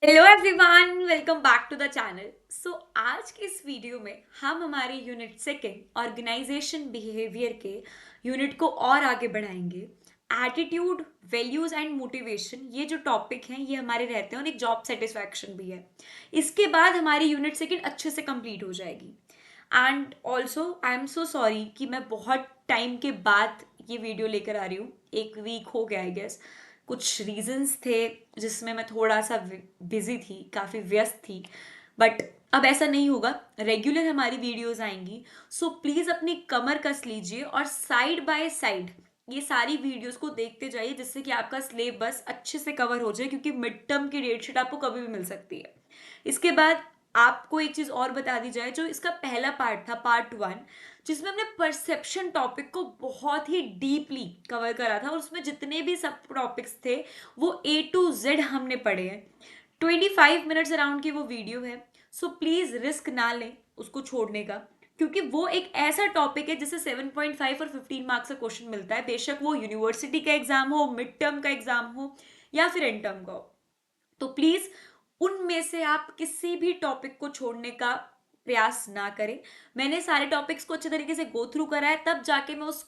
Hello everyone, welcome back to the channel. So आज के इस वीडियो में हम हमारे यूनिट सेकंड ऑर्गेनाइजेशन बिहेवियर के यूनिट को और आगे बढ़ाएंगे। एटीट्यूड, वैल्यूज एंड मोटिवेशन, ये जो टॉपिक हैं ये हमारे रहते हैं और एक जॉब सेटिस्फैक्शन भी है। इसके बाद हमारी यूनिट सेकंड अच्छे से कंप्लीट हो जाएगी। And also I am so sorry कि मैं बहुत टाइम के बाद ये वीडियो लेकर आ रही हूँ। एक वीक हो गया आई गेस। कुछ रीजंस थे जिसमें मैं थोड़ा सा बिजी थी, काफ़ी व्यस्त थी। बट अब ऐसा नहीं होगा, रेगुलर हमारी वीडियोस आएंगी। सो प्लीज़ अपनी कमर कस लीजिए और साइड बाय साइड ये सारी वीडियोस को देखते जाइए, जिससे कि आपका सिलेबस अच्छे से कवर हो जाए, क्योंकि मिड टर्म की डेट शीट आपको कभी भी मिल सकती है। इसके बाद आपको एक चीज़ और बता दी जाए, जो इसका पहला पार्ट था, पार्ट वन, जिसमें हमने परसेप्शन टॉपिक को बहुत ही डीपली कवर करा था और उसमें जितने भी सब टॉपिक्स थे वो A to Z हमने पढ़े हैं। 25 मिनट्स अराउंड की वो वीडियो है। सो प्लीज़ रिस्क ना लें उसको छोड़ने का, क्योंकि वो एक ऐसा टॉपिक है जिससे 7.5 और 15 मार्क्स का क्वेश्चन मिलता है, बेशक वो यूनिवर्सिटी का एग्जाम हो, मिड टर्म का एग्जाम हो या फिर एंड टर्म का हो। तो प्लीज उनमें से आप किसी भी टॉपिक को छोड़ने का प्रयास ना करें। मैंने सारे टॉपिक्स को अच्छे तरीके से गो थ्रू करा है, तब जाके मैं उस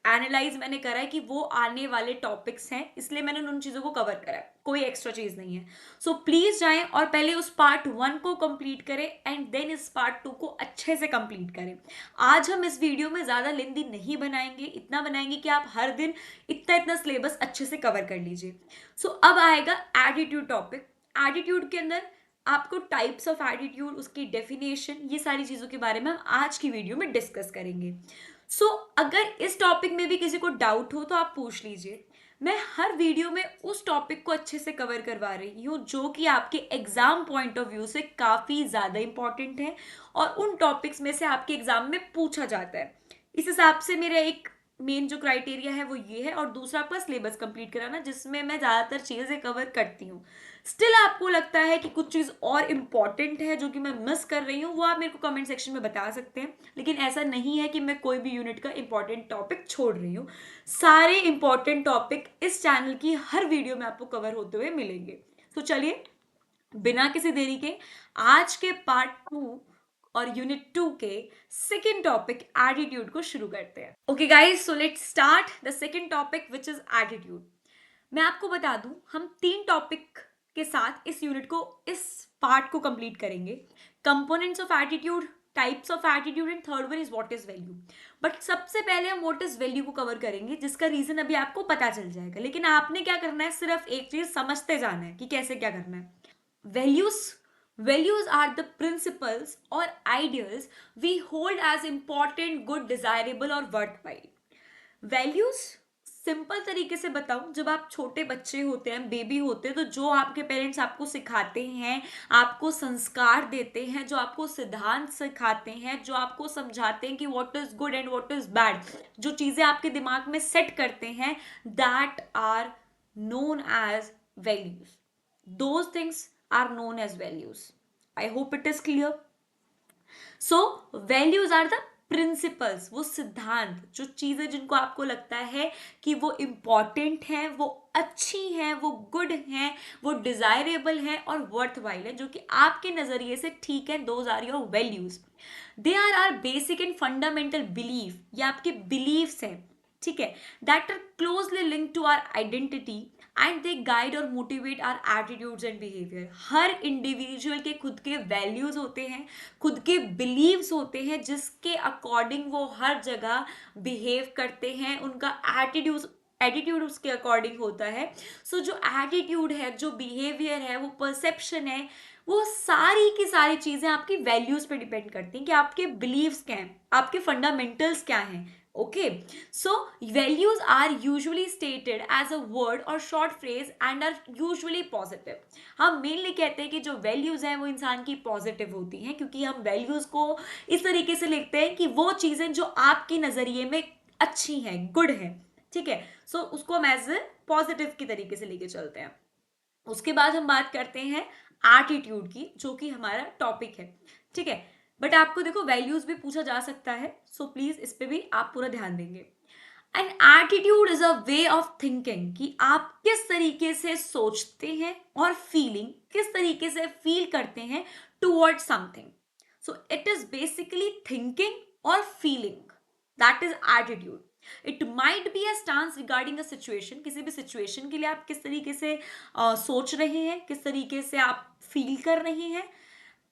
एनालाइज मैंने करा है कि वो आने वाले टॉपिक्स हैं, इसलिए मैंने उन चीज़ों को कवर करा है, कोई एक्स्ट्रा चीज़ नहीं है। सो प्लीज़ जाएं और पहले उस पार्ट वन को कंप्लीट करें एंड देन इस पार्ट टू को अच्छे से कंप्लीट करें। आज हम इस वीडियो में ज़्यादा लेंदी नहीं बनाएंगे, इतना बनाएंगे कि आप हर दिन इतना इतना सिलेबस अच्छे से कवर कर लीजिए। सो अब आएगा एटीट्यूड टॉपिक। एटीट्यूड के अंदर आपको टाइप्स ऑफ एटीट्यूड, उसकी डेफिनेशन, ये सारी चीज़ों के बारे में हम आज की वीडियो में डिस्कस करेंगे। सो अगर इस टॉपिक में भी किसी को डाउट हो तो आप पूछ लीजिए। मैं हर वीडियो में उस टॉपिक को अच्छे से कवर करवा रही हूँ जो कि आपके एग्जाम पॉइंट ऑफ व्यू से काफ़ी ज़्यादा इंपॉर्टेंट है और उन टॉपिक्स में से आपके एग्जाम में पूछा जाता है। इस हिसाब से मेरा एक मेन जो क्राइटेरिया है वो ये है, और दूसरा आपका सिलेबस कंप्लीट कराना, जिसमें मैं ज़्यादातर चीज़ें कवर करती हूँ। स्टिल आपको लगता है कि कुछ चीज़ और इम्पॉर्टेंट है जो कि मैं मिस कर रही हूँ, वो आप मेरे को कमेंट सेक्शन में बता सकते हैं। लेकिन ऐसा नहीं है कि मैं कोई भी यूनिट का इंपॉर्टेंट टॉपिक छोड़ रही हूँ। सारे इंपॉर्टेंट टॉपिक इस चैनल की हर वीडियो में आपको कवर होते हुए मिलेंगे। तो चलिए बिना किसी देरी के आज के पार्ट टू और यूनिट टू के सेकेंड टॉपिक एटीट्यूड को शुरू करते हैं। Okay guys, so let's start the second topic which is attitude. मैं आपको बता दूं, हम 3 टॉपिक के साथ इस यूनिट को, इस पार्ट को कंप्लीट करेंगे। Components of attitude, types of attitude and third one is what is value. But सबसे पहले हम व्हाट इज वैल्यू को कवर करेंगे, जिसका रीजन अभी आपको पता चल जाएगा। लेकिन आपने क्या करना है, सिर्फ एक चीज समझते जाना है कि कैसे क्या करना है। Values are the principles or ideals we hold as important, good, desirable और worthwhile. Values सिंपल तरीके से बताऊं, जब आप छोटे बच्चे होते हैं, बेबी होते हैं, तो जो आपके पेरेंट्स आपको सिखाते हैं, आपको संस्कार देते हैं, जो आपको सिद्धांत सिखाते हैं, जो आपको समझाते हैं कि what is good and what is bad, जो चीजें आपके दिमाग में सेट करते हैं, that are known as values. Those things are known as values. I hope it is clear. So values are the principles, वो सिद्धांत, जो चीजें जिनको आपको लगता है कि वो इंपॉर्टेंट हैं, वो अच्छी हैं, वो गुड हैं, वो डिजायरेबल हैं और वर्थ वाइल है, जो कि आपके नजरिए से ठीक है, those are your values. They are basic and fundamental belief, ये आपके बिलीव्स हैं, ठीक है, that are closely link to our identity and they guide और motivate our attitudes and behaviour. हर इंडिविजुअल के खुद के वैल्यूज होते हैं, खुद के बिलीव्स होते हैं, जिसके अकॉर्डिंग वो हर जगह बिहेव करते हैं, उनका एटीट्यूड उसके अकॉर्डिंग होता है। सो जो एटीट्यूड है, जो बिहेवियर है, वो परसेप्शन है, वो सारी की सारी चीजें आपकी वैल्यूज पे डिपेंड करती हैं कि आपके बिलीव्स क्या हैं, आपके फंडामेंटल्स क्या हैं। Okay, so values are usually stated as a word or short phrase and are usually positive. हम मेनली कहते हैं कि जो वैल्यूज हैं वो इंसान की पॉजिटिव होती हैं, क्योंकि हम वैल्यूज को इस तरीके से लिखते हैं कि वो चीजें जो आपके नजरिए में अच्छी हैं, गुड हैं, ठीक है। सो उसको हम एज ए पॉजिटिव की तरीके से लेके चलते हैं। उसके बाद हम बात करते हैं एटीट्यूड की, जो कि हमारा टॉपिक है, ठीक है। बट आपको देखो वैल्यूज भी पूछा जा सकता है, सो प्लीज इस पे भी आप पूरा ध्यान देंगे। An attitude is a way of thinking कि आप किस तरीके से सोचते हैं और फीलिंग किस तरीके से फील करते हैं toward something. So it is basically thinking और feeling. That is attitude. It might be a stance regarding a situation. किसी भी सिचुएशन के लिए आप किस तरीके से सोच रहे हैं, किस तरीके से आप फील कर रहे हैं.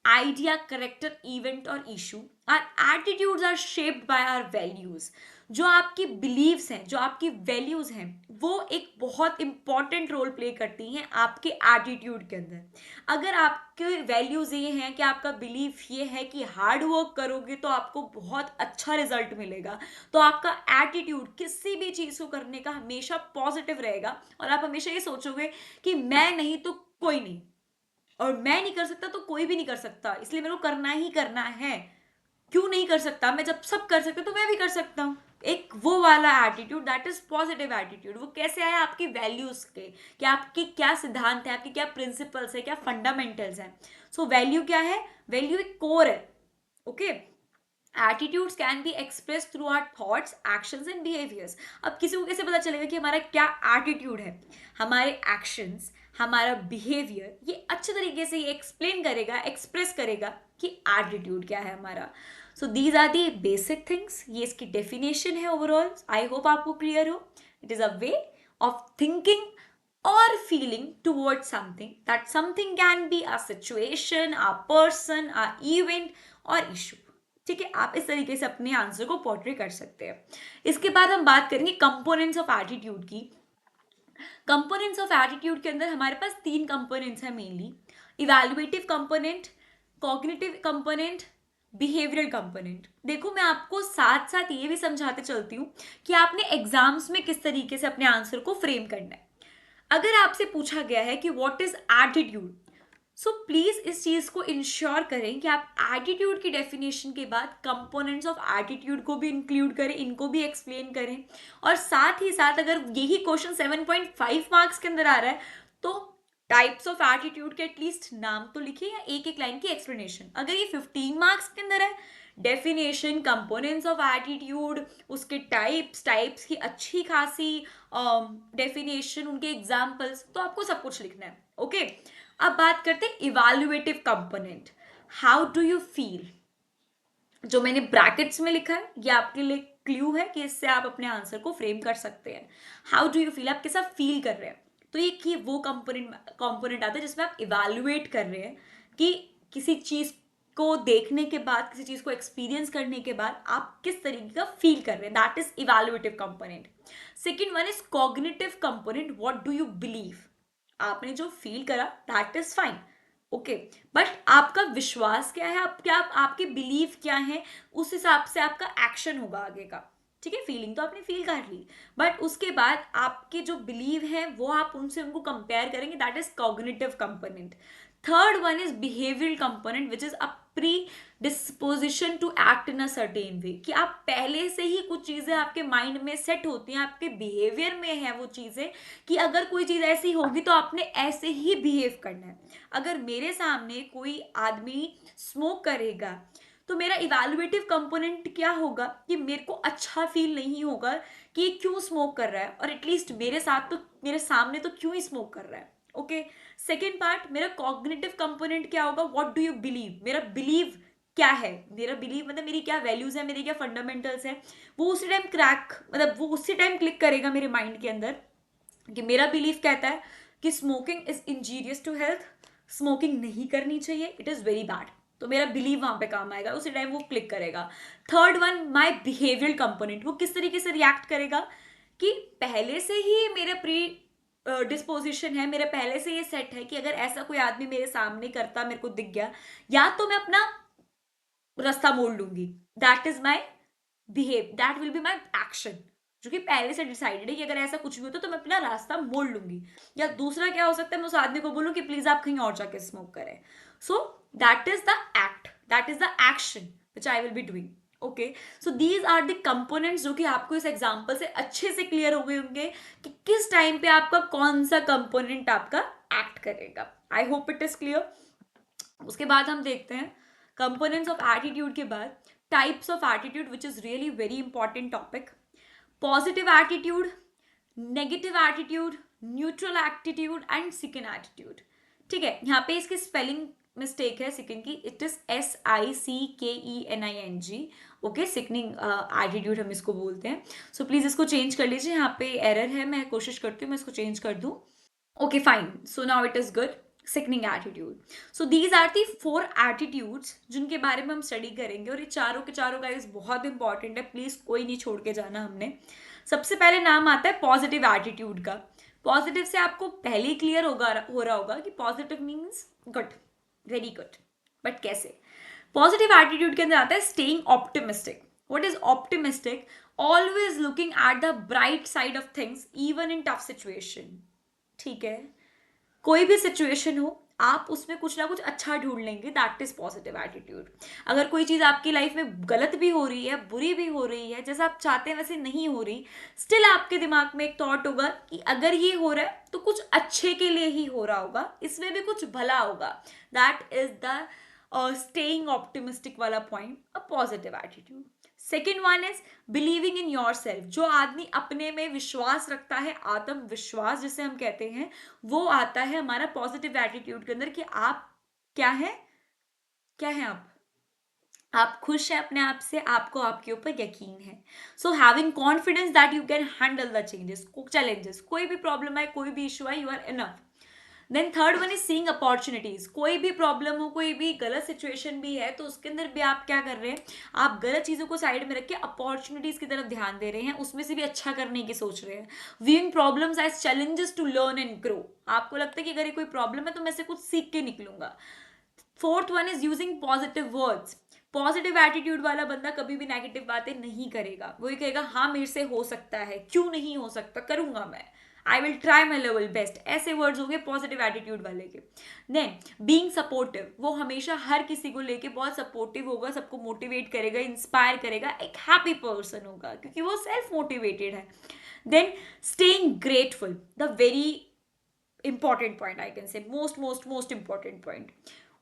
Idea, character, event और issue. Our attitudes are shaped by our values. जो आपकी beliefs हैं, जो आपकी values हैं, वो एक बहुत important role play करती हैं आपके attitude के अंदर. अगर आपके values ये हैं कि आपका belief ये है कि hard work करोगे तो आपको बहुत अच्छा result मिलेगा, तो आपका attitude किसी भी चीज़ को करने का हमेशा positive रहेगा और आप हमेशा ये सोचोगे कि मैं नहीं तो कोई नहीं, और मैं नहीं कर सकता तो कोई भी नहीं कर सकता, इसलिए मेरे को करना ही करना है. क्यों नहीं कर सकता, मैं जब सब कर सकते तो मैं भी कर सकता हूँ. एक वो वाला attitude, that is positive attitude. वो कैसे आया? आपकी वैल्यूज के, कि आपके क्या सिद्धांत है, आपके क्या प्रिंसिपल्स है, क्या फंडामेंटल्स हैं. सो वैल्यू क्या है? वैल्यू एक कोर है. Okay. Attitudes can be express through our thoughts, actions and behaviours. अब किसी को कैसे पता चलेगा कि हमारा क्या एटीट्यूड है? हमारे एक्शंस, हमारा बिहेवियर ये अच्छे तरीके से ये एक्सप्लेन करेगा, एक्सप्रेस करेगा कि एटीट्यूड क्या है हमारा. So these are the basic things. ये इसकी डेफिनेशन है ओवरऑल. आई होप आपको क्लियर हो. It is a way of thinking or feeling towards something. That something can be a situation, a person, a event or issue. ठीक है, आप इस तरीके से अपने आंसर को पोर्ट्रे कर सकते हैं. इसके बाद हम बात करेंगे कंपोनेंट्स ऑफ एटीट्यूड की. कंपोनेंट्स ऑफ एटीट्यूड के अंदर हमारे पास 3 कंपोनेंट्स हैं mainly. Evaluative component, cognitive component, behavioural component. देखो, मैं आपको साथ साथ ये भी समझाते चलती हूँ कि आपने एग्जाम्स में किस तरीके से अपने आंसर को फ्रेम करना है. अगर आपसे पूछा गया है कि what is attitude, so please इस चीज को इंश्योर करें कि आप एटीट्यूड की डेफिनेशन के बाद कंपोनेंट्स ऑफ एटीट्यूड को भी इंक्लूड करें, इनको भी एक्सप्लेन करें. और साथ ही साथ अगर यही क्वेश्चन 7.5 मार्क्स के अंदर आ रहा है तो टाइप्स ऑफ एटीट्यूड के एटलीस्ट नाम तो लिखिए या एक एक लाइन की एक्सप्लेनेशन. अगर ये 15 मार्क्स के अंदर है, डेफिनेशन, कंपोनेंट्स ऑफ एटीट्यूड, उसके टाइप्स की अच्छी खासी डेफिनेशन, उनके एग्जाम्पल्स, तो आपको सब कुछ लिखना है. ओके. अब बात करते हैं evaluative component. How do you feel? जो मैंने ब्रैकेट्स में लिखा है ये आपके लिए क्लू है कि इससे आप अपने आंसर को फ्रेम कर सकते हैं. हाउ डू यू फील, आप कैसा फील कर रहे हैं. तो ये कि वो कंपोनेंट आता है जिसमें आप इवैल्यूएट कर रहे हैं कि किसी चीज को देखने के बाद, किसी चीज को एक्सपीरियंस करने के बाद आप किस तरीके का फील कर रहे हैं. That is evaluative component. Second one is cognitive component. What do you believe? आपने जो फील करा that is fine. Okay. But आपका विश्वास क्या है, आपके बिलीव क्या है, उस हिसाब से आपका एक्शन होगा आगे का. ठीक है, फीलिंग तो आपने फील कर ली, बट उसके बाद आपके जो बिलीव है वो आप उनसे उनको कंपेयर करेंगे. That is cognitive component. Third one is behavioural component which is a predisposition to act in a certain way. कि आप पहले से ही कुछ चीजें आपके माइंड में सेट होती हैं, आपके बिहेवियर में है वो चीजें, कि अगर कोई चीज ऐसी होगी तो आपने ऐसे ही बिहेव करना है. अगर मेरे सामने कोई आदमी स्मोक करेगा तो मेरा इवैल्यूएटिव कंपोनेंट क्या होगा कि मेरे को अच्छा फील नहीं होगा कि ये क्यों स्मोक कर रहा है, और एटलीस्ट मेरे साथ तो, मेरे सामने तो क्यों ही स्मोक कर रहा है. ओके. सेकेंड पार्ट, मेरा कॉग्निटिव कंपोनेंट क्या होगा? What do you believe? मेरा बिलीव क्या है, मेरा बिलीव मतलब मेरी क्या वैल्यूज है, मेरे क्या फंडामेंटल्स है, वो उसी टाइम मतलब वो उसी टाइम क्लिक करेगा मेरे माइंड के अंदर. कि मेरा बिलीफ कहता है कि smoking is injurious to health, smoking नहीं करनी चाहिए, इट इज वेरी बैड. तो मेरा बिलीव वहां पे काम आएगा, उसी टाइम वो क्लिक करेगा. Third one, my behavioural component. वो किस तरीके से रिएक्ट करेगा कि पहले से ही मेरा प्री डिस्पोजिशन है, मेरे पहले से ये सेट है कि अगर ऐसा कोई आदमी मेरे सामने करता, मेरे को दिख गया, या तो मैं अपना रास्ता मोड़ लूंगी. That is my that will be my action, जो कि पहले से डिसाइडेड है कि अगर ऐसा कुछ भी होता तो मैं अपना रास्ता मोड़ लूंगी. या दूसरा क्या हो सकता है, मैं उस आदमी को बोलूं कि प्लीज आप कहीं और जाके स्मोक करें. So that is the act, that is the action which I will be doing. Okay. So these are the components जो कि आपको इस एग्जाम्पल से अच्छे से क्लियर हो गए होंगे कि किस टाइम पे आपका कौन सा कंपोनेंट आपका एक्ट करेगा. I hope it is clear. उसके बाद हम देखते हैं कंपोनेंट्स ऑफ एटीट्यूड के बाद types of attitude, which is really very important topic. Positive attitude, negative attitude, neutral attitude and सिकन attitude. ठीक है, यहाँ पे इसकी स्पेलिंग मिस्टेक है सिकन की. It is SICKENING. Okay, sickening attitude हम इसको बोलते हैं. सो प्लीज इसको चेंज कर लीजिए, यहाँ पे एरर है. मैं कोशिश करती हूँ मैं इसको चेंज कर दूँ. Okay fine, so now it is good. Sickening attitude. So these are the 4 attitudes जिनके बारे में हम स्टडी करेंगे, और ये चारों के चारों गाइस बहुत इंपॉर्टेंट है. प्लीज कोई नहीं छोड़ के जाना हमने. सबसे पहले नाम आता है पॉजिटिव एटीट्यूड का. पॉजिटिव से आपको पहले ही क्लियर हो रहा होगा कि positive means good, very good. But कैसे? पॉजिटिव एटीट्यूड के अंदर आता है staying optimistic. What is optimistic? Always looking at the bright side of things even in tough situation. ठीक है, कोई भी सिचुएशन हो आप उसमें कुछ ना कुछ अच्छा ढूंढ लेंगे. That is positive attitude. अगर कोई चीज आपकी लाइफ में गलत भी हो रही है, बुरी भी हो रही है, जैसा आप चाहते हैं वैसे नहीं हो रही, स्टिल आपके दिमाग में एक थॉट होगा कि अगर ये हो रहा है तो कुछ अच्छे के लिए ही हो रहा होगा, इसमें भी कुछ भला होगा. That is the staying optimistic वाला point, a positive attitude. Second one is believing in yourself. जो आदमी अपने में विश्वास रखता है, आत्मविश्वास जिसे हम कहते हैं, वो आता है हमारा पॉजिटिव एटीट्यूड के अंदर कि आप क्या है, क्या है आप खुश हैं अपने आप से, आपको आपके ऊपर यकीन है. So having confidence that you can handle the challenges. कोई भी प्रॉब्लम है, कोई भी इशू है, you are enough. Then third one is seeing opportunities. कोई भी प्रॉब्लम हो, कोई भी गलत सिचुएशन भी है, तो उसके अंदर भी आप क्या कर रहे हैं, आप गलत चीजों को साइड में रख के अपॉर्चुनिटीज की तरफ ध्यान दे रहे हैं, उसमें से भी अच्छा करने की सोच रहे हैं. Viewing problems as challenges to learn and grow. आपको लगता है कि अगर ये कोई प्रॉब्लम है तो मैं से कुछ सीख के निकलूंगा. Fourth one is using positive words. Positive attitude वाला बंदा कभी भी नेगेटिव बातें नहीं करेगा. वो ये कहेगा हाँ मेरे से हो सकता है, क्यों नहीं हो सकता, करूंगा मैं, I will try my level best. ऐसे वर्ड्स हो गए पॉजिटिव एटीट्यूड वाले के. Then being supportive. वो हमेशा हर किसी को लेके बहुत सपोर्टिव होगा, सबको मोटिवेट करेगा, इंस्पायर करेगा, एक हैप्पी पर्सन होगा क्योंकि वो सेल्फ मोटिवेटेड है. Then staying grateful, the very important point, I can say most most most important point.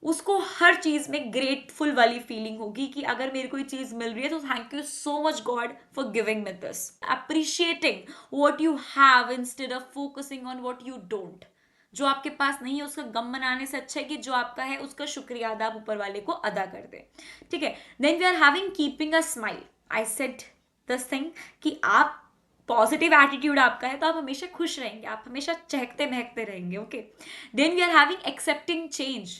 उसको हर चीज में ग्रेटफुल वाली फीलिंग होगी कि अगर मेरे कोई चीज मिल रही है तो thank you so much God for giving me this. Appreciating what you have instead of focusing on what you don't. जो आपके पास नहीं है उसका गम मनाने से अच्छा है कि जो आपका है उसका शुक्रिया अदा आप ऊपर वाले को अदा कर दे. ठीक है. Then we are having keeping a smile. I said this thing कि आप पॉजिटिव एटीट्यूड आपका है तो आप हमेशा खुश रहेंगे, आप हमेशा चहकते महकते रहेंगे. Okay. Then we are having accepting change.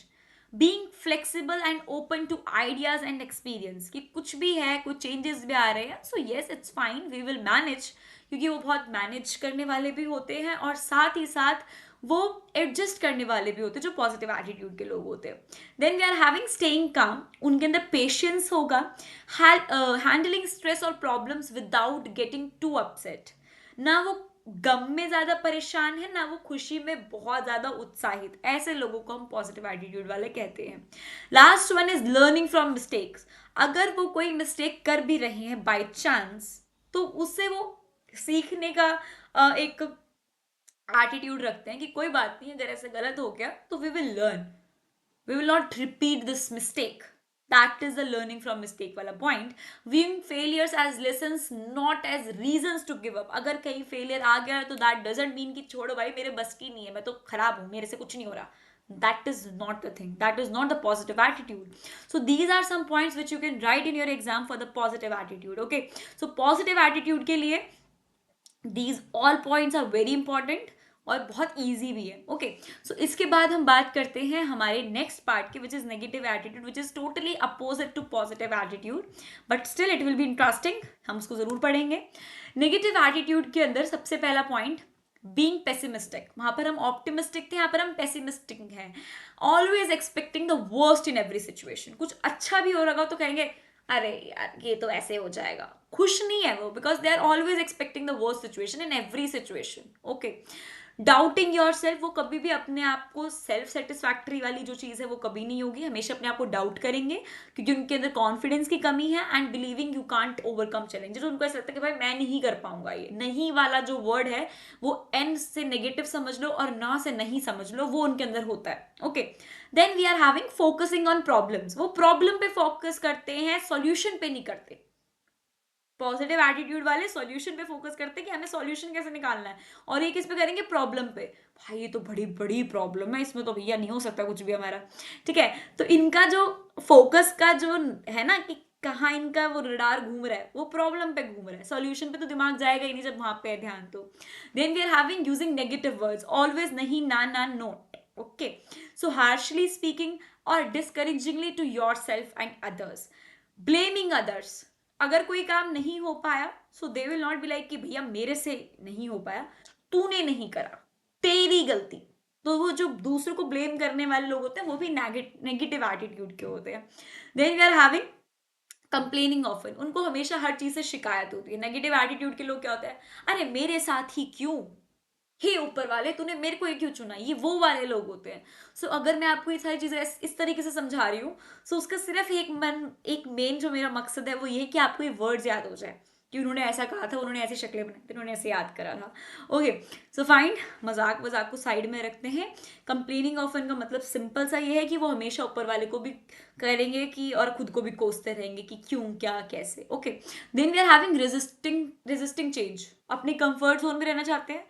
Being flexible and open to ideas and experience. कि कुछ भी है, कुछ चेंजेस भी आ रहे हैं, so yes it's fine, we will manage. क्योंकि वो बहुत मैनेज करने वाले भी होते हैं और साथ ही साथ वो एडजस्ट करने वाले भी होते हैं, जो पॉजिटिव एटीट्यूड के लोग होते हैं. Then we are having staying calm. उनके अंदर पेशेंस होगा. हैंडलिंग स्ट्रेस और problems without getting too upset. ना वो गम में ज्यादा परेशान है, ना वो खुशी में बहुत ज्यादा उत्साहित. ऐसे लोगों को हम पॉजिटिव एटीट्यूड वाले कहते हैं. Last one is learning from mistakes. अगर वो कोई मिस्टेक कर भी रहे हैं बाय चांस, तो उससे वो सीखने का एक एटीट्यूड रखते हैं कि कोई बात नहीं, अगर ऐसा गलत हो गया तो we will learn, we will not repeat this mistake. That is the learning from mistake वाला point. Viewing failures as lessons, not as reasons to give up. अगर कहीं failure आ गया है तो that doesn't mean कि छोड़ो भाई मेरे बस की नहीं है, मैं तो खराब हूँ, मेरे से कुछ नहीं हो रहा. That is not the thing. That is not the positive attitude. So these are some points which you can write in your exam for the positive attitude. Okay. So positive attitude के लिए these all points are very important और बहुत easy भी है. Okay. सो इसके बाद हम बात करते हैं हमारे नेक्स्ट पार्ट की, which is negative attitude, which is totally opposite to positive attitude, but still it will be interesting. हम उसको जरूर पढ़ेंगे. नेगेटिव एटीट्यूड के अंदर सबसे पहला पॉइंट बीइंग पेसिमिस्टिक. वहां पर हम ऑप्टिमिस्टिक थे, यहाँ पर हम पेसिमिस्टिक हैं. Always expecting the worst in every situation. कुछ अच्छा भी हो रहा हो तो कहेंगे अरे यार ये तो ऐसे हो जाएगा. खुश नहीं है वो, because they are always expecting the worst situation in every situation. Okay. Doubting yourself. वो कभी भी अपने आप को सेल्फ सेटिस्फैक्ट्री वाली जो चीज़ है वो कभी नहीं होगी. हमेशा अपने आप को डाउट करेंगे क्योंकि उनके अंदर कॉन्फिडेंस की कमी है. And believing you can't overcome challenges. उनको ऐसा लगता है कि भाई मैं नहीं कर पाऊंगा. ये नहीं वाला जो वर्ड है वो एन से नेगेटिव समझ लो और ना से नहीं समझ लो, वो उनके अंदर होता है. Okay. Then we are having focusing on problems. वो प्रॉब्लम पे फोकस करते हैं, सॉल्यूशन पे नहीं करते. पॉजिटिव एटीट्यूड वाले सॉल्यूशन पे फोकस करते हैं कि हमें सॉल्यूशन कैसे निकालना है, और ये किस पे करेंगे, प्रॉब्लम पे। भाई ये तो बड़ी बड़ी प्रॉब्लम है, इसमें तो भैया नहीं हो सकता कुछ भी हमारा, ठीक है। तो इनका जो फोकस का जो है ना कि कहाँ इनका वो रडार घूम रहा है, वो प्रॉब्लम पे घूम रहा है, सॉल्यूशन पे तो दिमाग जाएगा ही नहीं जब वहां पे है ध्यान। तो then we are having using negative words, always नहीं, ना, not, okay. So harshly speaking और discouragingly to yourself and others, blaming others. अगर कोई काम नहीं हो पाया, so they will not be like कि भैया मेरे से नहीं हो पाया, तूने नहीं करा, तेरी गलती। तो वो जो दूसरों को ब्लेम करने वाले लोग होते हैं वो भी नेगेटिव एटीट्यूड के होते हैं। Then we are having complaining often, उनको हमेशा हर चीज से शिकायत होती है। नेगेटिव एटीट्यूड के लोग क्या होते हैं, अरे मेरे साथ ही क्यों, हे ऊपर वाले तूने मेरे को ही क्यों चुना, ये वो वाले लोग होते हैं। सो अगर मैं आपको ये सारी चीजें इस तरीके से समझा रही हूँ, सो उसका सिर्फ एक मेन जो मेरा मकसद है वो ये कि आपको ये वर्ड्स याद हो जाए कि उन्होंने ऐसा कहा था, उन्होंने ऐसी शक्लें बनाई थी, उन्होंने ऐसे याद करा था। ओके, सो फाइन, मजाक मजाक को साइड में रखते हैं। कंप्लेनिंग ऑफन का मतलब सिंपल सा ये है कि वो हमेशा ऊपर वाले को भी करेंगे कि, और खुद को भी कोसते रहेंगे कि क्यों, क्या, कैसे। Okay, then we are having resisting change, अपने कंफर्ट जोन में रहना चाहते हैं।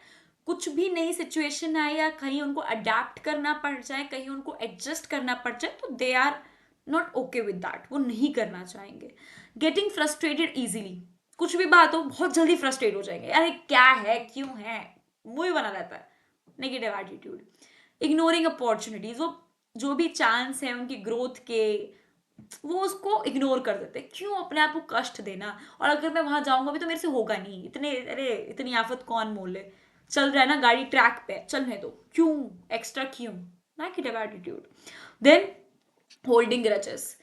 कुछ भी नई सिचुएशन आए या कहीं उनको अडेप्ट करना पड़ जाए, कहीं उनको एडजस्ट करना पड़ जाए, तो they are not okay with that, वो नहीं करना चाहेंगे। गेटिंग फ्रस्ट्रेटेड इजीली, कुछ भी बात हो बहुत जल्दी फ्रस्ट्रेट हो जाएंगे, अरे क्या है, क्यों है, मुंह ही बना रहता है, नेगेटिव एटीट्यूड। इग्नोरिंग अपॉर्चुनिटीज, वो जो भी चांस है उनकी ग्रोथ के, वो उसको इग्नोर कर देते हैं। क्यों अपने आप को कष्ट देना, और अगर मैं वहां जाऊंगा भी तो मेरे से होगा नहीं, इतने, अरे इतनी आफत कौन मोल ले, चल रहा है ना गाड़ी ट्रैक पे, चलने दो, क्यों एक्स्ट्रा, क्यों, negative attitude. Then holding grudges,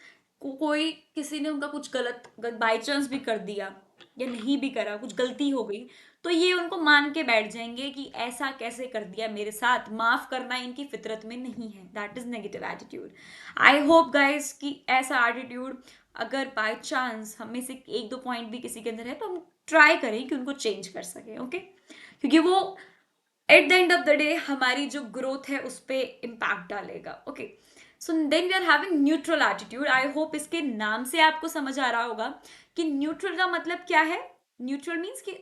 कोई किसी ने उनका कुछ गलत बाई चांस भी कर दिया या नहीं भी करा, कुछ गलती हो गई, तो ये उनको मान के बैठ जाएंगे कि ऐसा कैसे कर दिया मेरे साथ, माफ करना इनकी फितरत में नहीं है। That is negative attitude. I hope guys कि ऐसा एटीट्यूड अगर बाय चांस हम में से एक दो पॉइंट भी किसी के अंदर है तो हम ट्राई करें कि उनको चेंज कर सकें, ओके, क्योंकि वो at the end of the day हमारी जो ग्रोथ है उस पर इम्पैक्ट डालेगा, okay. So then we are having neutral attitude. I hope इसके नाम से आपको समझ आ रहा होगा कि न्यूट्रल का मतलब क्या है। न्यूट्रल मीन्स कि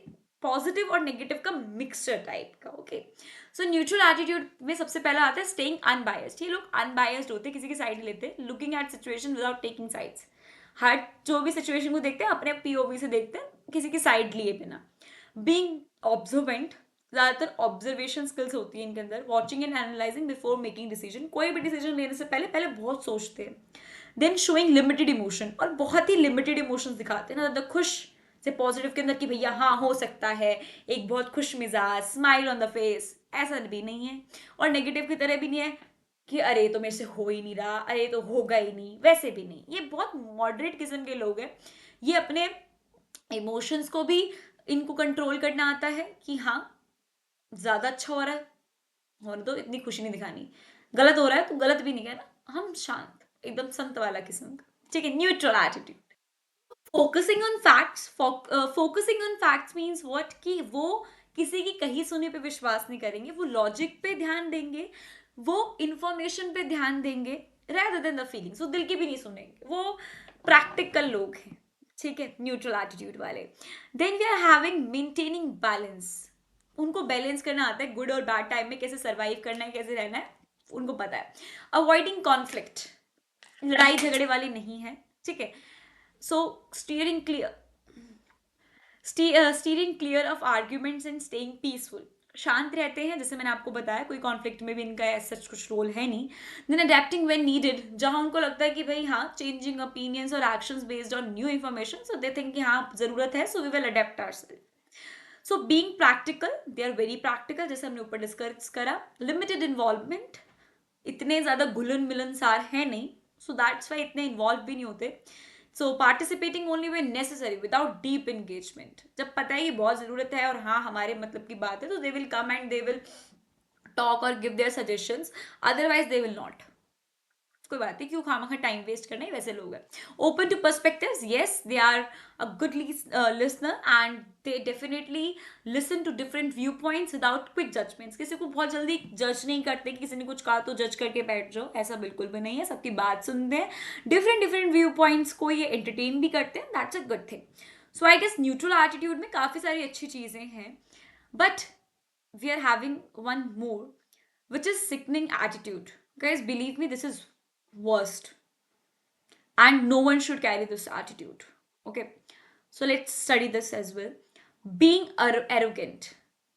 पॉजिटिव और नेगेटिव का मिक्सचर टाइप का, ओके। सो न्यूट्रल एटीट्यूड में सबसे पहला आता है स्टेइंग अनबायस्ड। ये लोग अनबायस्ड होते हैं, किसी की साइड नहीं लेते, looking at situation without taking sides. हर जो भी सिचुएशन को देखते हैं अपने पीओवी से देखते हैं, किसी की साइड लिए बिना। बीइंग ऑब्जर्वेंट, ज्यादातर ऑब्जर्वेशन स्किल्स होती है इनके अंदर। Watching and analysing before making decision, कोई भी डिसीजन लेने से पहले पहले बहुत सोचते हैं। देन शोइंग लिमिटेड इमोशन, और बहुत ही लिमिटेड इमोशंस दिखाते हैं ना, ज्यादा खुश से पॉजिटिव के अंदर कि भैया हाँ हो सकता है, एक बहुत खुश मिजाज, स्माइल ऑन द फेस, ऐसा भी नहीं है। और नेगेटिव की तरह भी नहीं है कि अरे तो मेरे से हो ही नहीं रहा, अरे तो होगा ही नहीं, वैसे भी नहीं। ये बहुत मॉडरेट किस्म के लोग हैं। ये अपने इमोशंस को भी इनको कंट्रोल करना आता है कि हाँ ज्यादा अच्छा हो रहा है, होने दो, इतनी खुशी नहीं दिखानी, गलत हो रहा है तो गलत भी नहीं कहना, हम शांत, एकदम संत वाला किस्म का, ठीक है, neutral attitude. Focusing on facts, focusing on facts means what, कि वो किसी की कही सुनी पे विश्वास नहीं करेंगे, वो लॉजिक पे ध्यान देंगे, वो इंफॉर्मेशन पे ध्यान देंगे rather than द फीलिंग्स, वो दिल की भी नहीं सुनेंगे, वो प्रैक्टिकल लोग हैं, ठीक है, न्यूट्रल एटीट्यूड वाले। Then we are having maintaining balance, उनको बैलेंस करना आता है, गुड और बैड टाइम में कैसे सर्वाइव करना है, कैसे रहना है, उनको पता है। अवॉइडिंग कॉन्फ्लिक्ट, लड़ाई झगड़े वाली नहीं है, ठीक है। So steering clear, steering clear of arguments and staying peaceful, शांत रहते हैं, जैसे मैंने आपको बताया कोई कॉन्फ्लिक्ट में भी इनका सच कुछ रोल है नहीं। देन अडेप्टिंग व्हेन नीडेड, जहां उनको लगता है कि भाई हाँ, चेंजिंग ओपिनियंस और actions based on new information, so they think कि हाँ जरूरत है, so we will adapt ourself. So being practical, they are very practical, जैसे हमने ऊपर डिस्कस करा। लिमिटेड इन्वॉल्वमेंट, इतने ज्यादा घुलन मिलनसार है नहीं, सो दैट्स वाई इतने इन्वॉल्व भी नहीं होते। So participating only when necessary without deep engagement, जब पता है कि बहुत जरूरत है और हाँ हमारे मतलब की बात है, तो they will come and they will talk और give their suggestions, otherwise they will not. कोई बात नहीं, क्यों खामखा टाइम वेस्ट करना है, वैसे लोग हैं। Open to perspectives, yes they are a good listener and they definitely listen to different viewpoints without quick judgments, किसी को बहुत जल्दी जज नहीं करते, किसी ने कुछ कहा तो जज करके बैठ जाओ, ऐसा बिल्कुल भी नहीं है, सबकी बात सुनते हैं, डिफरेंट डिफरेंट व्यू पॉइंट्स को ये एंटरटेन भी करते हैं, that's a good thing. So I guess neutral attitude में काफ़ी सारी अच्छी चीज़ें हैं, but we are having one more which is sickening attitude. Guys, believe me, this is worst. And no one should carry this attitude. Okay, so let's study this as well. Being arrogant,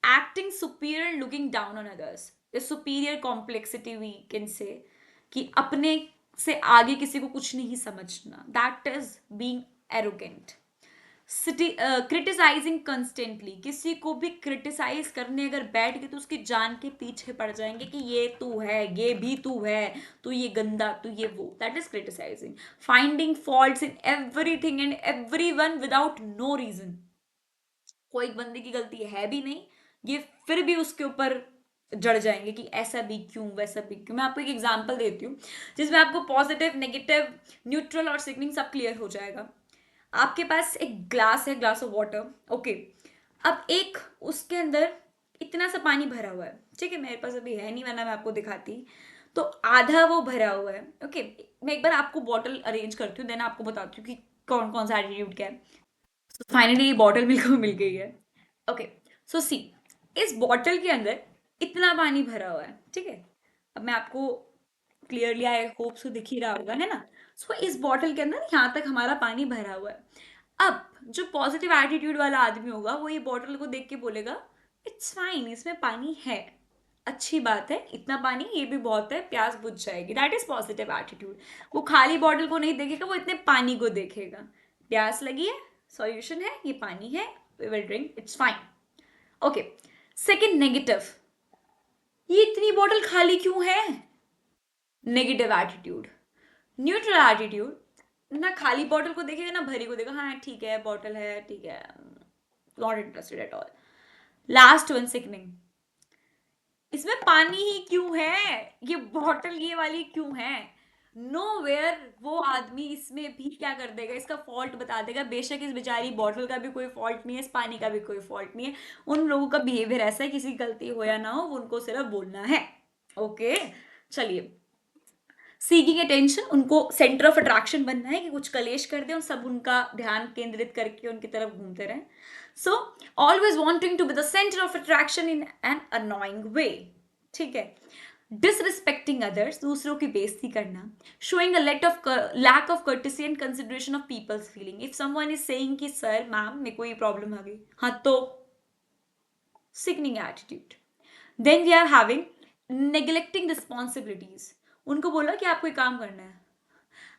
acting superior and looking down on others. The superior complexity we can say कि अपने से आगे किसी को कुछ नहीं समझना. That is being arrogant. Criticising constantly, किसी को भी क्रिटिसाइज करने अगर बैठ गए तो उसकी जान के पीछे पड़ जाएंगे कि ये तू है, ये भी तू है, तू ये गंदा, तू ये वो. That is criticising. Finding faults in everything and everyone without no reason. कोई बंदे की गलती है भी नहीं, ये फिर भी उसके ऊपर जड़ जाएंगे कि ऐसा भी क्यों, वैसा भी क्यों. मैं आपको एक एग्जांपल देती हूँ जिसमें आपको पॉजिटिव, नेगेटिव, न्यूट्रल और सिग्निंग सब क्लियर हो जाएगा. आपके पास एक ग्लास है, ग्लास ऑफ वाटर. ओके, अब एक उसके अंदर इतना सा पानी भरा हुआ है. ठीक है, मेरे पास अभी है नहीं, वरना मैं आपको दिखाती. तो आधा वो भरा हुआ है. ओके, मैं एक बार आपको बॉटल अरेंज करती हूँ, देन आपको बताती हूँ कि कौन कौन सा एटीट्यूड क्या है. तो फाइनली ये बॉटल मेरे को मिल गई है. ओके, सो सी, इस बॉटल के अंदर इतना पानी भरा हुआ है. ठीक है, अब मैं आपको क्लियरली, आई होप सो दिख ही रहा होगा, है ना. सो इस बॉटल के अंदर यहाँ तक हमारा पानी भरा हुआ है. अब जो पॉजिटिव एटीट्यूड वाला आदमी होगा वो ये बॉटल को देख के बोलेगा इट्स फाइन, इसमें पानी है, अच्छी बात है, इतना पानी ये भी बहुत है, प्यास बुझ जाएगी. That is positive attitude. वो खाली बॉटल को नहीं देखेगा, वो इतने पानी को देखेगा. प्यास लगी है, सॉल्यूशन है, ये पानी है, we will drink, it's fine. Okay, second negative, ये इतनी बॉटल खाली क्यों है. Negative attitude. न्यूट्रल एटीट्यूड, ना खाली बॉटल को देखेगा ना भरी को देखेगा. हाँ ठीक है, बॉटल है, ठीक है, not interested at all. Last one, sickening. इसमें पानी ही क्यों है, ये बॉटल ये वाली क्यों है. नो वेयर वो आदमी इसमें भी क्या कर देगा, इसका फॉल्ट बता देगा. बेशक इस बेचारी बॉटल का भी कोई फॉल्ट नहीं है, इस पानी का भी कोई फॉल्ट नहीं है. उन लोगों का बिहेवियर ऐसा है, किसी की गलती हो या ना हो, उनको सिर्फ बोलना है. ओके, चलिए. सीकिंग अटेंशन, उनको सेंटर ऑफ अट्रैक्शन बनना है कि कुछ कलेश कर दे और सब उनका ध्यान केंद्रित करके उनकी तरफ घूमते रहें. So always wanting to be the centre of attraction in an annoying way. ठीक है. डिसरिस्पेक्टिंग अदर्स, दूसरों की बेइज्जती करना. Showing a lack of courtesy and consideration of people's feeling. If someone is saying कि सर मैम मेरे को ये प्रॉब्लम आ गई, हाँ तो sickening attitude. Then we are having neglecting responsibilities. उनको बोला कि आपको एक काम करना है,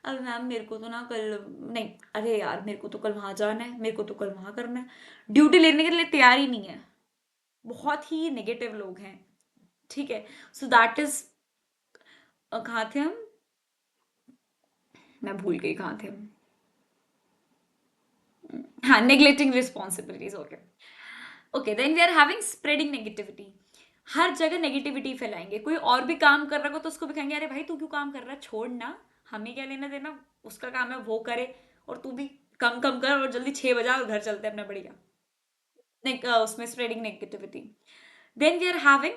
अब मैम मेरे को तो ना कल नहीं, अरे यार मेरे को तो कल वहाँ जाना है, मेरे को तो कल वहाँ करना है. ड्यूटी लेने के लिए तैयार ही नहीं है. बहुत ही नेगेटिव लोग हैं. ठीक है, सो दैट इज, कहाँ थे हम, मैं भूल गई कहाँ थे हम. हाँ, neglecting responsibilities. Okay. Okay, then we are having spreading negativity. हर जगह नेगेटिविटी फैलाएंगे. कोई और भी काम कर रहा हो तो उसको भी कहेंगे अरे भाई तू क्यों काम कर रहा है, छोड़ ना, हमें क्या लेना देना, उसका काम है वो करे, और तू भी कम कम कर और जल्दी 6 बजा और घर चलते अपना बढ़िया. उसमें spreading negativity. Then we are having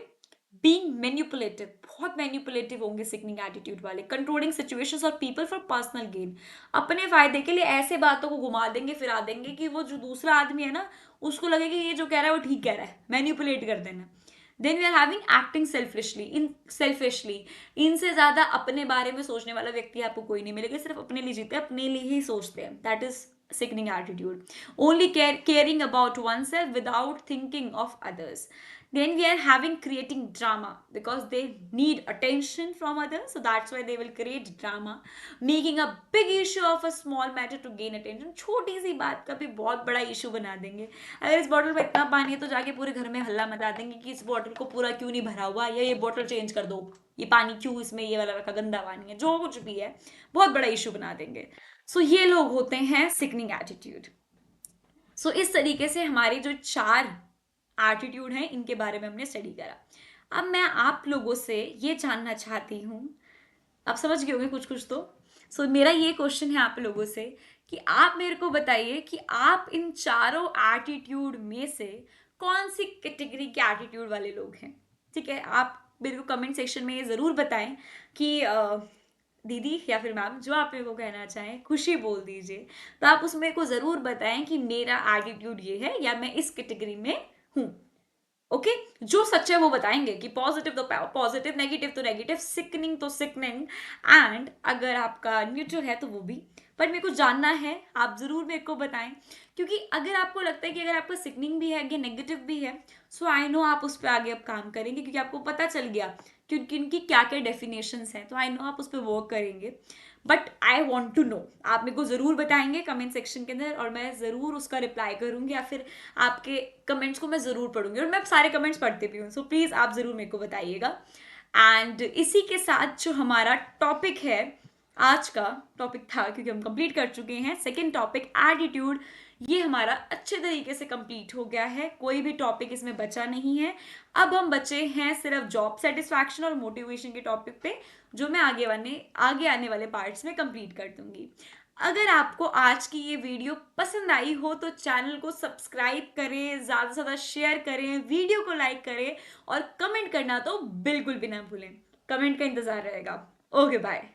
being manipulative. बहुत मैनिपुलेटिव होंगे सिकनिंग एटीट्यूड वाले. कंट्रोलिंग सिचुएशंस और पीपल फॉर पर्सनल गेन. अपने फायदे के लिए ऐसे बातों को घुमा देंगे, फिरा देंगे कि वो जो दूसरा आदमी है ना उसको लगे कि ये जो कह रहा है वो ठीक कह रहा है, मैनिपुलेट कर देना. Then we are having acting selfishly. इनसे ज्यादा अपने बारे में सोचने वाला व्यक्ति आपको कोई नहीं मिलेगा. सिर्फ अपने लिए जीते हैं, अपने लिए ही सोचते हैं. That is sickening attitude. Only caring about oneself without thinking of others. Then we are having creating drama because they need attention from others, so that's why they will create drama. Making a big issue of a small matter to gain attention. छोटी सी बात का भी बहुत बड़ा issue बना देंगे. अगर इस बॉटल में इतना पानी है तो जाके पूरे घर में हल्ला मचा देंगे कि इस बॉटल को पूरा क्यों नहीं भरा हुआ, या ये बॉटल चेंज कर दो, ये पानी क्यों इसमें ये वाला रखा, गंदा पानी है, जो कुछ भी है बहुत बड़ा इशू बना देंगे. सो ये लोग होते हैं सिकनिंग एटीट्यूड. सो इस तरीके से हमारे जो 4 एटीट्यूड हैं इनके बारे में हमने स्टडी करा. अब मैं आप लोगों से ये जानना चाहती हूँ, आप समझ गए होंगे कुछ कुछ तो. सो मेरा ये क्वेश्चन है आप लोगों से कि आप मेरे को बताइए कि आप इन चारों एटीट्यूड में से कौन सी कैटेगरी के एटीट्यूड वाले लोग हैं. ठीक है, आप मेरे को कमेंट सेक्शन में ये ज़रूर बताएं कि दीदी या फिर मैम जो आप मेरे को कहना चाहें, खुशी बोल दीजिए। तो आप उसमें को ज़रूर बताएँ कि मेरा एटीट्यूड ये है या मैं इस कैटेगरी में हूँ। ओके, जो सच है वो बताएंगे कि पॉजिटिव तो पॉजिटिव, नेगेटिव तो नेगेटिव, सिकनिंग तो सिकनिंग, एंड अगर आपका न्यूट्रल है तो वो भी। पर मेरे को जानना है, आप जरूर मेरे को बताएं, क्योंकि अगर आपको लगता है कि अगर आपका सिकनिंग भी है या नेगेटिव भी है, सो आई नो आप उस पर आगे अब काम करेंगे, क्योंकि आपको पता चल गया कि किनकी क्या क्या डेफिनेशंस हैं, तो आई नो आप उस पर वर्क करेंगे। But I want to know, आप मेरे को ज़रूर बताएंगे कमेंट सेक्शन के अंदर, और मैं ज़रूर उसका रिप्लाई करूंगी, या फिर आपके कमेंट्स को मैं ज़रूर पढ़ूंगी, और मैं सारे कमेंट्स पढ़ती भी हूँ, सो प्लीज़ आप ज़रूर मेरे को बताइएगा। एंड इसी के साथ जो हमारा टॉपिक है, आज का टॉपिक था, क्योंकि हम कंप्लीट कर चुके हैं सेकेंड टॉपिक एटीट्यूड, ये हमारा अच्छे तरीके से कंप्लीट हो गया है, कोई भी टॉपिक इसमें बचा नहीं है। अब हम बचे हैं सिर्फ जॉब सेटिस्फैक्शन और मोटिवेशन के टॉपिक पे, जो मैं आगे आने वाले पार्ट्स में कंप्लीट कर दूंगी। अगर आपको आज की ये वीडियो पसंद आई हो तो चैनल को सब्सक्राइब करें, ज़्यादा से ज़्यादा शेयर करें, वीडियो को लाइक करें, और कमेंट करना तो बिल्कुल भी ना भूलें। कमेंट का इंतज़ार रहेगा। Okay, bye.